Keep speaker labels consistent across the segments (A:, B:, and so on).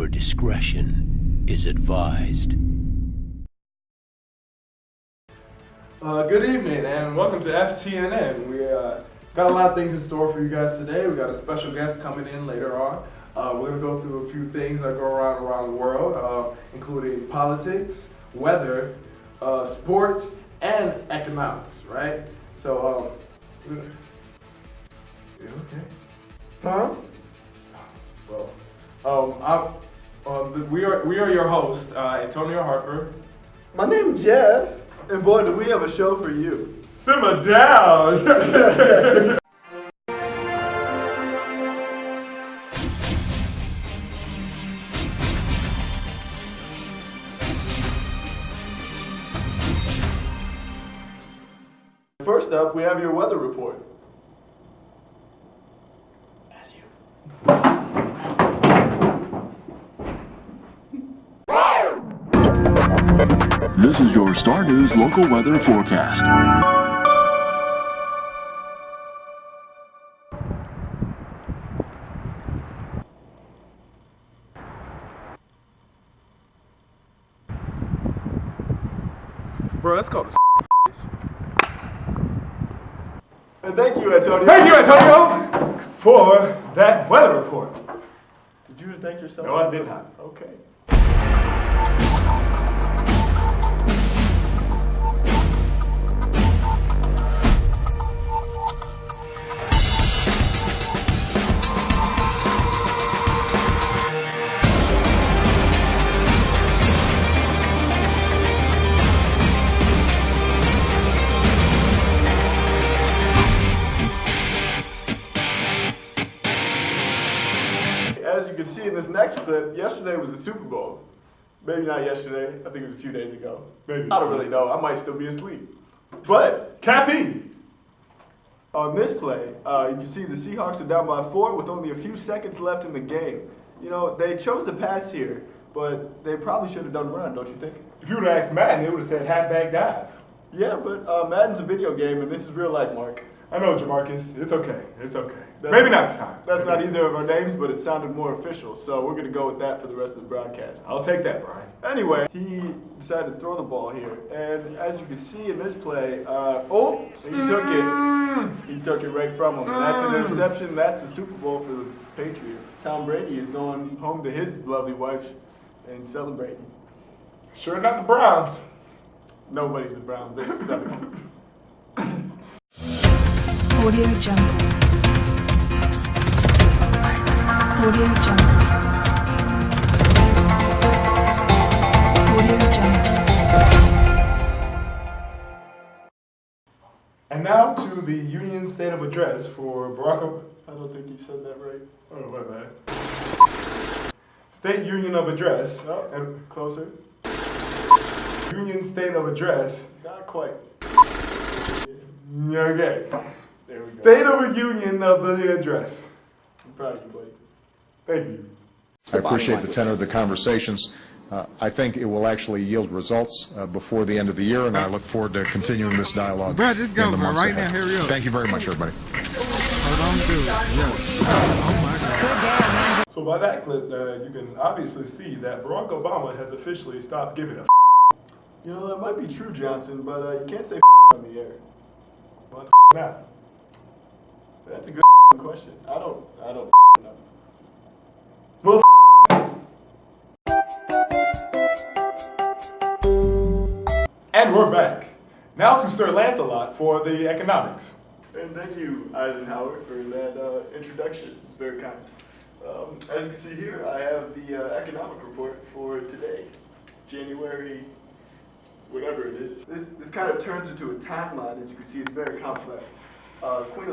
A: Viewer discretion is advised.
B: Good evening and welcome to FTNN. We got a lot of things in store for you guys today. We got a special guest coming in later on. We're going to go through a few things that go around the world, including politics, weather, sports, and economics, right? So, you okay? Huh? Well, we are your host, Antonio Harper.
C: My name's Jeff, and boy, do we have a show for you.
B: Simmer down!
C: First up, we have your weather report. That's you.
D: This is your Star News local weather forecast.
B: Bro, that's called
C: And thank you, Antonio.
B: Thank you, Antonio, for that weather report.
C: Did you just thank yourself?
B: No, I did not.
C: Okay. As you can see in this next clip, yesterday was the Super Bowl. Maybe not yesterday. I think it was a few days ago.
B: Maybe.
C: I don't really know. I might still be asleep. But
B: Caffeine.
C: on this play, you can see the Seahawks are down by 4 with only a few seconds left in the game. You know, they chose to pass here, but they probably should have done run, don't you think?
B: If you would have asked Madden, it would have said halfback dive.
C: Yeah, but Madden's a video game, and this is real life, Mark.
B: I know, Jamarcus. It's okay. It's okay.
C: That's-
B: Maybe next time.
C: That's
B: Maybe
C: not
B: next
C: either of our names, but it sounded more official, so we're going to go with that for the rest of the broadcast.
B: time. I'll take that, Brian.
C: Anyway, he decided to throw the ball here, and as you can see in this play, he took it right from him, and that's an interception. That's the Super Bowl for the Patriots. Tom Brady is going home to his lovely wife and celebrating.
B: Sure not the Browns.
C: Nobody's the Browns. They're 7.
E: Audio Jungle. Audio Jungle. Audio Jungle.
B: And now to the Union State of Address for Barack Obama.
C: I don't think you said that right.
B: Oh, my bad. State Union of Address.
C: Oh,
B: And
C: closer.
B: Union State of Address.
C: Not quite.
B: Okay.
C: There we go.
B: State of a Union of the Address.
C: I'm proud of you, buddy.
B: Thank you.
F: I appreciate the tenor of the conversations. I think it will actually yield results before the end of the year, and I look forward to continuing this dialogue
G: Brad, just go,
F: in the
G: man.
F: months
G: Right
F: ahead.
G: now, hurry up.
F: Thank you very much, everybody.
G: Hold on, dude. Yeah. Oh, my God.
B: So by that clip, you can obviously see that Barack Obama has officially stopped giving a
C: You know, that might be true, Johnson, but you can't say on the air.
B: what now.
C: That's a good question. I don't know.
B: Well, and we're back. Now to Sir Lancelot for the economics.
C: And thank you, Eisenhower, for that introduction. It's very kind. As you can see here, I have the economic report for today, January, whatever it is. This kind of turns into a timeline. As you can see, it's very complex. Queen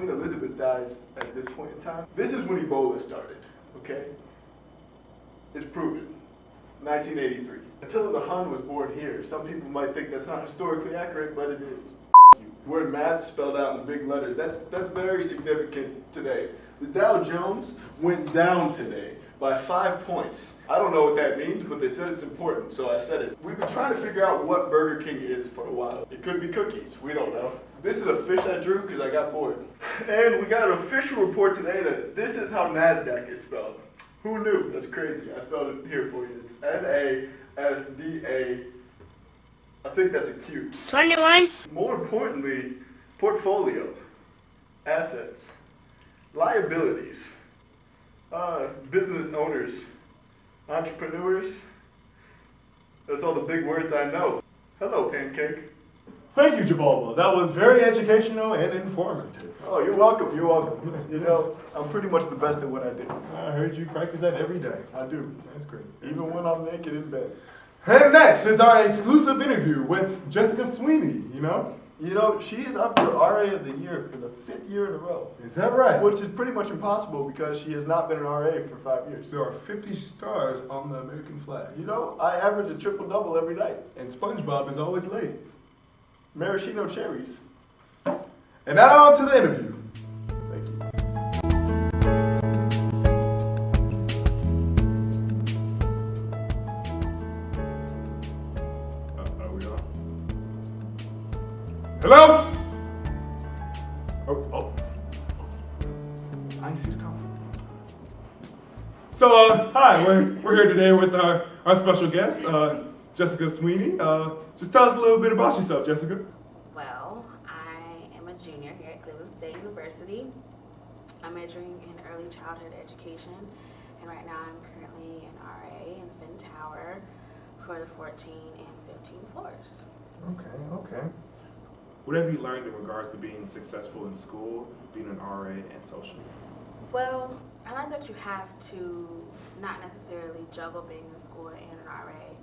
C: Elizabeth dies at this point in time. This is when Ebola started, okay? It's proven. 1983. Attila the Hun was born here. Some people might think that's not historically accurate, but it is. The word math spelled out in big letters. That's very significant today. The Dow Jones went down today by 5 points. I don't know what that means, but they said it's important, so I said it. We've been trying to figure out what Burger King is for a while. It could be cookies, we don't know. This is a fish I drew because I got bored. And we got an official report today that this is how NASDAQ is spelled. Who knew? That's crazy. I spelled it here for you. It's N-A-S-D-A. I think that's a Q.
H: 21.
C: More importantly, portfolio, assets, liabilities, business owners, entrepreneurs. That's all the big words I know. Hello, Pancake.
B: Thank you, Jabalba. That was very educational and informative.
C: Oh, you're welcome. You're welcome. You know, I'm pretty much the best at what I do.
B: I heard you practice that every day.
C: I do.
B: That's great.
C: Even when I'm naked in bed.
B: And next is our exclusive interview with Jessica Sweeney,
C: You know, she is up for RA of the Year for the 5th year in a row.
B: Is that right?
C: Which is pretty much impossible because she has not been an RA for 5 years.
B: There are 50 stars on the American flag.
C: You know, I average a triple-double every night.
B: And SpongeBob is always late.
C: Maraschino cherries.
B: And now on to the interview.
C: Thank you.
B: Are we on? Hello? Oh. I see the comment. So, hi, we're here today with our special guest, Jessica Sweeney. Just tell us a little bit about yourself, Jessica.
H: Well, I am a junior here at Cleveland State University. I'm majoring in early childhood education, and right now I'm currently an RA in Finn Tower for the 14 and 15 floors.
B: Okay. What have you learned in regards to being successful in school, being an RA, and socially?
H: Well, I learned that you have to not necessarily juggle being in school and an RA,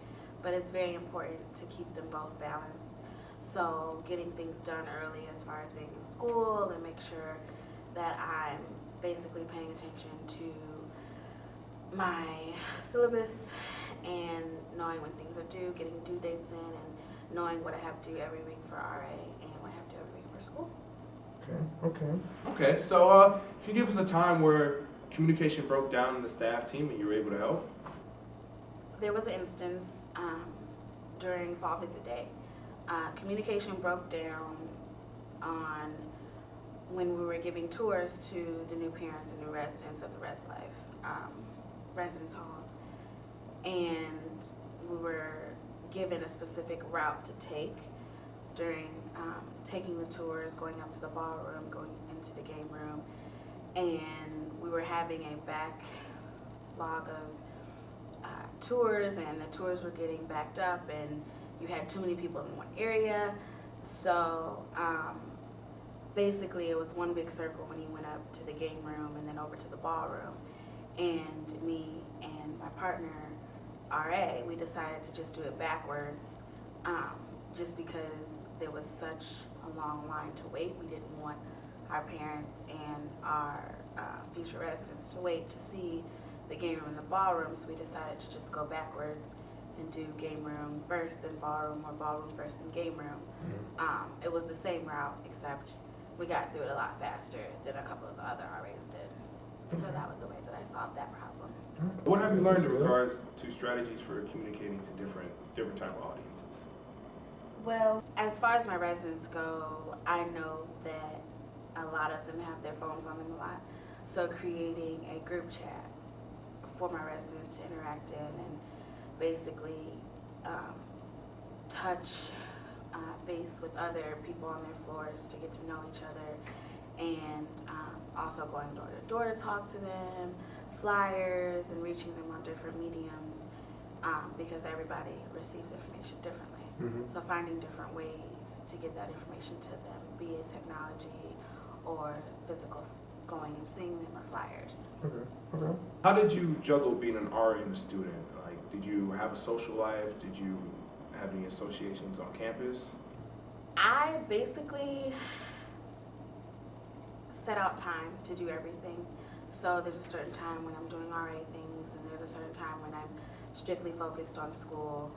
H: but it's very important to keep them both balanced. So getting things done early as far as being in school and make sure that I'm basically paying attention to my syllabus and knowing when things are due, getting due dates in, and knowing what I have to do every week for RA and what I have to do every week for school.
B: Okay, so can you give us a time where communication broke down in the staff team and you were able to help?
H: There was an instance during fall visit day. Communication broke down on when we were giving tours to the new parents and new residents of the ResLife residence halls, and we were given a specific route to take during taking the tours, going up to the ballroom, going into the game room, and we were having a backlog of tours, and the tours were getting backed up, and you had too many people in one area. So basically it was one big circle when you went up to the game room and then over to the ballroom. And me and my partner, RA, we decided to just do it backwards just because there was such a long line to wait. We didn't want our parents and our future residents to wait to see the game room and the ballroom, so we decided to just go backwards and do game room first, then ballroom, or ballroom first, then game room. It was the same route, except we got through it a lot faster than a couple of the other RAs did. So that was the way that I solved that problem.
B: What have you learned in regards to strategies for communicating to different type of audiences?
H: Well, as far as my residents go, I know that a lot of them have their phones on them a lot. So creating a group chat for my residents to interact in and basically touch base with other people on their floors to get to know each other, and also going door to door to talk to them, flyers, and reaching them on different mediums because everybody receives information differently. So finding different ways to get that information to them, be it technology or physical, going and seeing them, or flyers.
B: Okay. How did you juggle being an RA and a student? Like, did you have a social life? Did you have any associations on campus?
H: I basically set out time to do everything. So there's a certain time when I'm doing RA things, and there's a certain time when I'm strictly focused on school,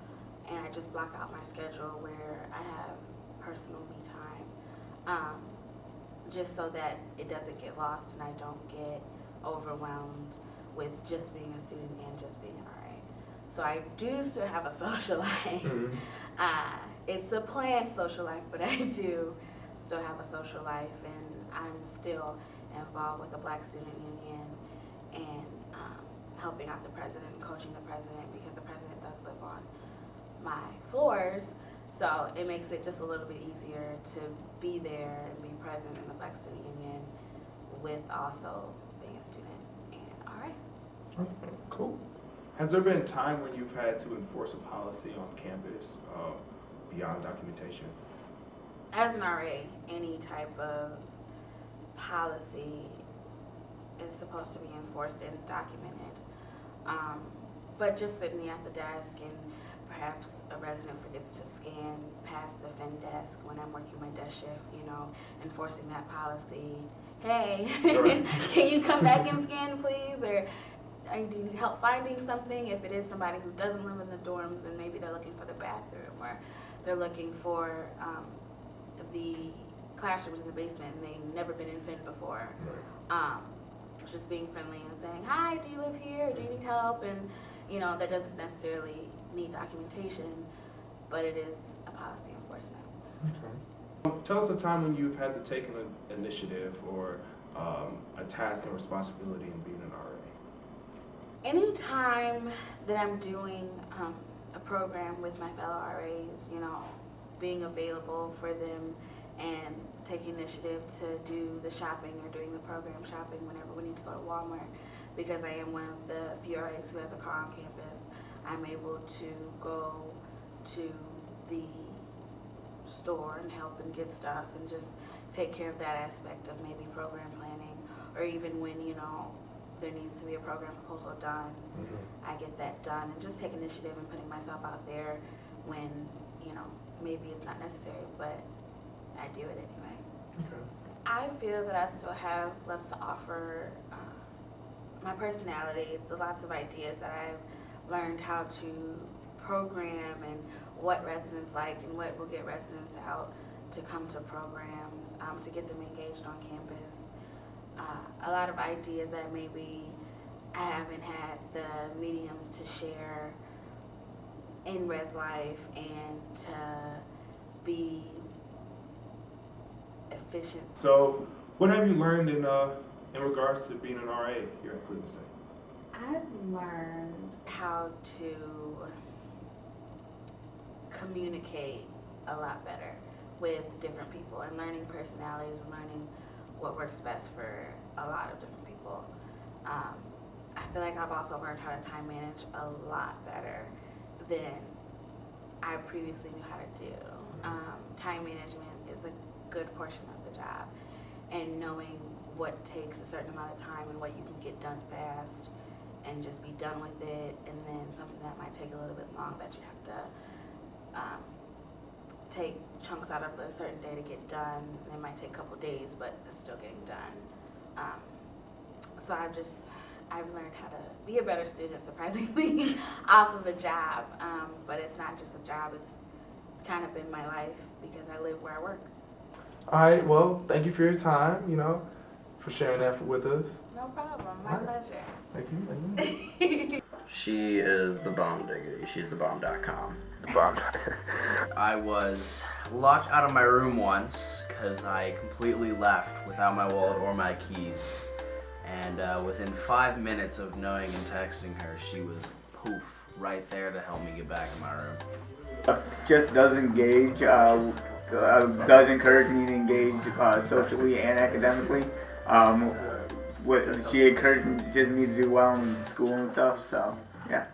H: and I just block out my schedule where I have personal me time, just so that it doesn't get lost and I don't get overwhelmed with just being a student and just being an RA. So I do still have a social life. It's a planned social life, but I do still have a social life, and I'm still involved with the Black Student Union and helping helping out the president and coaching the president, because the president does live on my floors. So it makes it just a little bit easier to be there and be present in the Black Student Union with also being a student in RA.
B: Okay, cool. Has there been a time when you've had to enforce a policy on campus beyond documentation?
H: As an RA, any type of policy is supposed to be enforced and documented. But just sitting at the desk and perhaps a resident forgets to scan past the fin desk when I'm working my desk shift, you know, enforcing that policy. Hey, can you come back and scan, please? Or do you need help finding something? If it is somebody who doesn't live in the dorms and maybe they're looking for the bathroom, or they're looking for the classrooms in the basement and they've never been in fin before. Just being friendly and saying, hi, do you live here? Do you need help? And, you know, that doesn't necessarily need documentation, but it is a policy enforcement.
B: Okay. Tell us a time when you've had to take an initiative or a task and responsibility in being an RA.
H: Anytime that I'm doing a program with my fellow RAs, you know, being available for them and taking initiative to do the shopping or doing the program shopping whenever we need to go to Walmart, because I am one of the few RAs who has a car on campus. I'm able to go to the store and help and get stuff and just take care of that aspect of maybe program planning, or even when, you know, there needs to be a program proposal done, I get that done, and just take initiative and putting myself out there when, you know, maybe it's not necessary, but I do it anyway.
B: Okay.
H: I feel that I still have left to offer my personality, the lots of ideas that I've learned how to program and what residents like and what will get residents out to come to programs, to get them engaged on campus. A lot of ideas that maybe I haven't had the mediums to share in ResLife and to be efficient.
B: So, what have you learned in regards to being an RA here at Cleveland State?
H: I've learned how to communicate a lot better with different people, and learning personalities and learning what works best for a lot of different people. I feel like I've also learned how to time manage a lot better than I previously knew how to do. Time management is a good portion of the job, and knowing what takes a certain amount of time and what you can get done fast and just be done with it, and then something that might take a little bit long that you have to take chunks out of a certain day to get done. It might take a couple days, but it's still getting done. So I've learned how to be a better student, surprisingly, off of a job. But it's not just a job, it's kind of been my life because I live where I work.
B: All right, well, thank you for your time, you know, for sharing that with us.
H: No problem, my pleasure.
B: Thank you.
I: She is the bomb diggity. She's the bomb.com.
B: The bomb.
J: I was locked out of my room once because I completely left without my wallet or my keys. And within 5 minutes of knowing and texting her, she was poof, right there to help me get back in my room.
C: Just does engage, does encourage me to engage socially and academically. She encouraged me to do well in school and stuff, so yeah.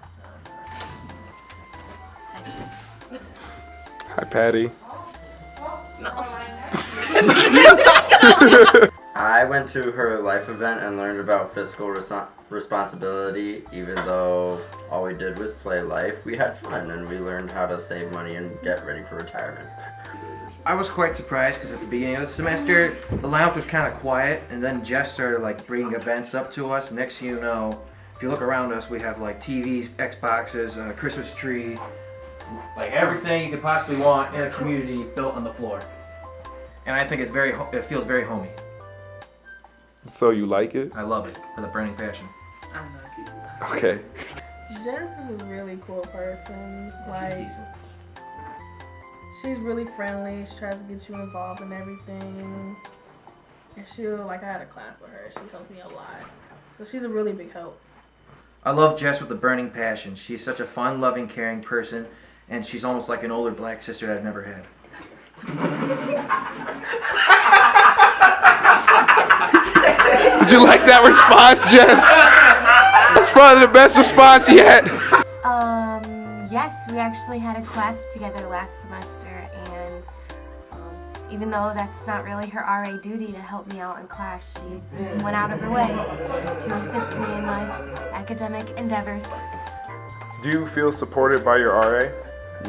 B: Hi, Patty.
I: I went to her life event and learned about fiscal responsibility. Even though all we did was play life, we had fun and we learned how to save money and get ready for retirement.
G: I was quite surprised because at the beginning of the semester, the lounge was kind of quiet, and then Jess started like bringing events up to us. Next thing you know, if you look around us, we have like TVs, Xboxes, a Christmas tree, like everything you could possibly want in a community built on the floor. And I think it feels very homey.
B: So you like it?
G: I love it with a burning passion.
B: Okay.
K: Jess is a really cool person. Like, she's really friendly. She tries to get you involved in everything. And I had a class with her. She helped me a lot. So she's a really big help.
G: I love Jess with a burning passion. She's such a fun, loving, caring person, and she's almost like an older black sister that I've never had.
B: Did you like that response, Jess? That's probably the best response yet.
L: Yes, we actually had a class together last semester, and even though that's not really her RA duty to help me out in class, she went out of her way to assist me in my academic endeavors.
B: Do you feel supported by your RA?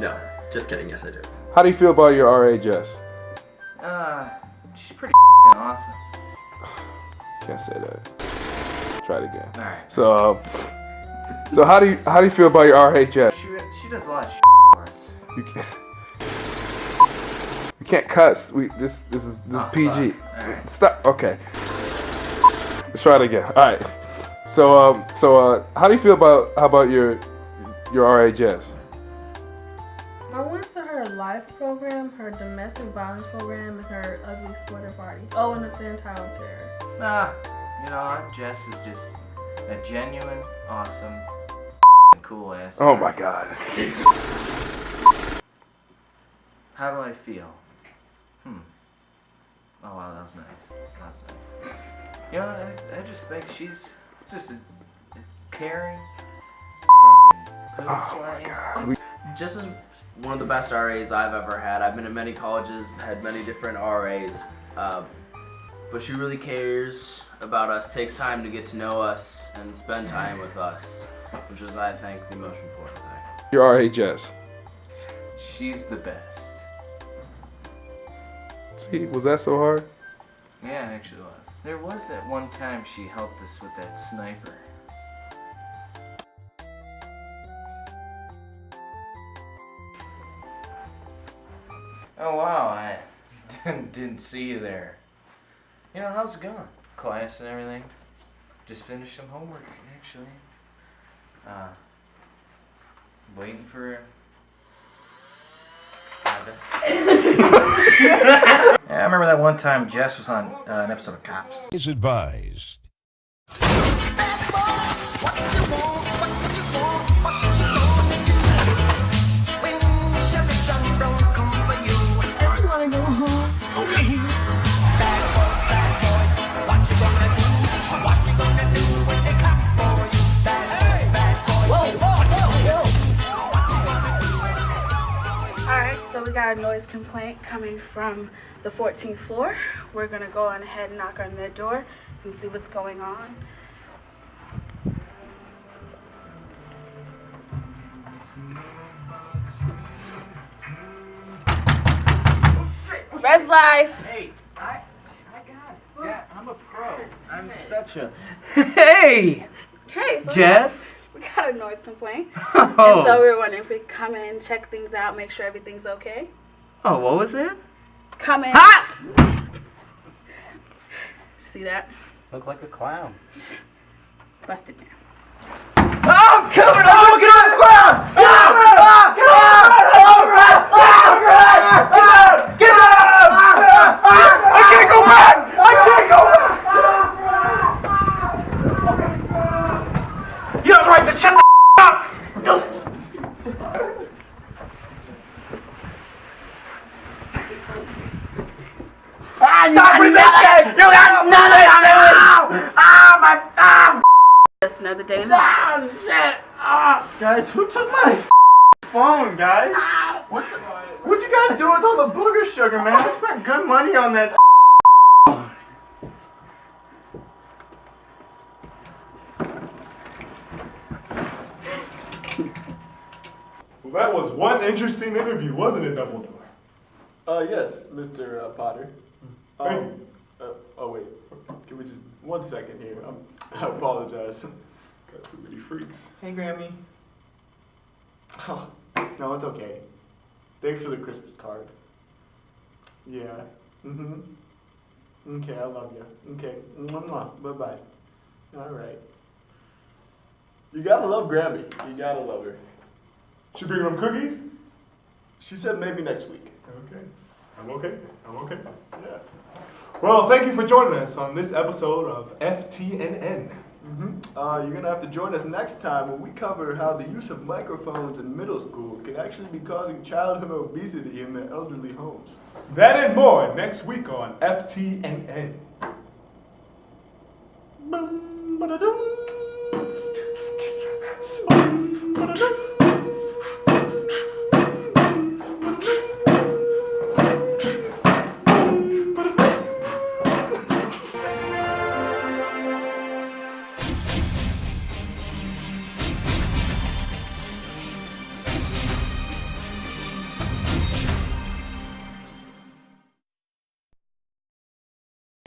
I: No, just kidding. Yes, I do.
B: How do you feel about your RA, Jess?
J: She's pretty awesome.
B: Can't say that. Try it again.
J: All right.
B: So how do you feel about your RA, Jess?
J: She does a lot of for us.
B: You can't cuss. This is PG.
J: Right.
B: Stop. Okay. Let's try it again. All right. So how do you feel about your RA, Jess?
K: I went to her life program, her domestic violence program, and her ugly sweater party. Oh, and the thin towel terror.
J: You know what? Jess is just a genuine, awesome, cool ass.
B: Oh my God.
J: How do I feel? Oh wow, that was nice. You know, I just think she's just a caring, fucking hood slang. Jess is one of the best RAs I've ever had. I've been at many colleges, had many different RAs, but she really cares about us, takes time to get to know us and spend time with us, which is, I think, the most important thing.
B: Your RA, Jess.
J: She's the best.
B: See, was that so hard?
J: Yeah, it actually was. There was that one time she helped us with that sniper. Oh wow, I didn't see you there. You know, how's it going? Class and everything? Just finished some homework, actually. Waiting for...
G: Yeah, I remember that one time Jess was on an episode of Cops.
A: Is advised.
H: We got a noise complaint coming from the 14th floor. We're gonna go on ahead and knock on their door and see what's going on. ResLife!
J: Hey, I got it. Yeah, I'm a pro. I'm such a... Hey!
H: Hey, so
J: Jess?
H: we got a noise complaint.
J: Oh.
H: And so we were wondering if we could come in, check things out, make sure everything's okay.
J: Oh, what was that?
H: Come in.
J: Hot!
H: See that?
J: Look like a clown.
H: Busted down.
J: Oh, I'm coming! I'm get out of the crowd! Get out! Get out! Get out! I can't go back! I can't go back! You have the right to shut the up! Stop resisting! You got nothing on it! My
H: Just another day in the house.
J: shit!
C: Guys, who took my phone, guys? What'd you guys do with all the booger sugar, man? I spent good money on that.
B: Well, that was one interesting interview, wasn't it, Dumbledore?
C: Yes, Mr. Potter.
B: Thank you.
C: Oh wait, can we just 1 second here? I apologize.
B: Got too many freaks.
C: Hey, Grammy. Oh, no, it's okay. Thanks for the Christmas card. Yeah. Okay, I love you. Okay. Mwah. Bye-bye. All right. You gotta love Grammy. You gotta love her.
B: She bring them cookies?
C: She said maybe next week.
B: Okay. I'm okay.
C: Yeah.
B: Well, thank you for joining us on this episode of FTNN.
C: You're going to have to join us next time when we cover how the use of microphones in middle school can actually be causing childhood obesity in the elderly homes.
B: That and more next week on FTNN. Boom, ba-da-dum. Boom, ba-da-dum.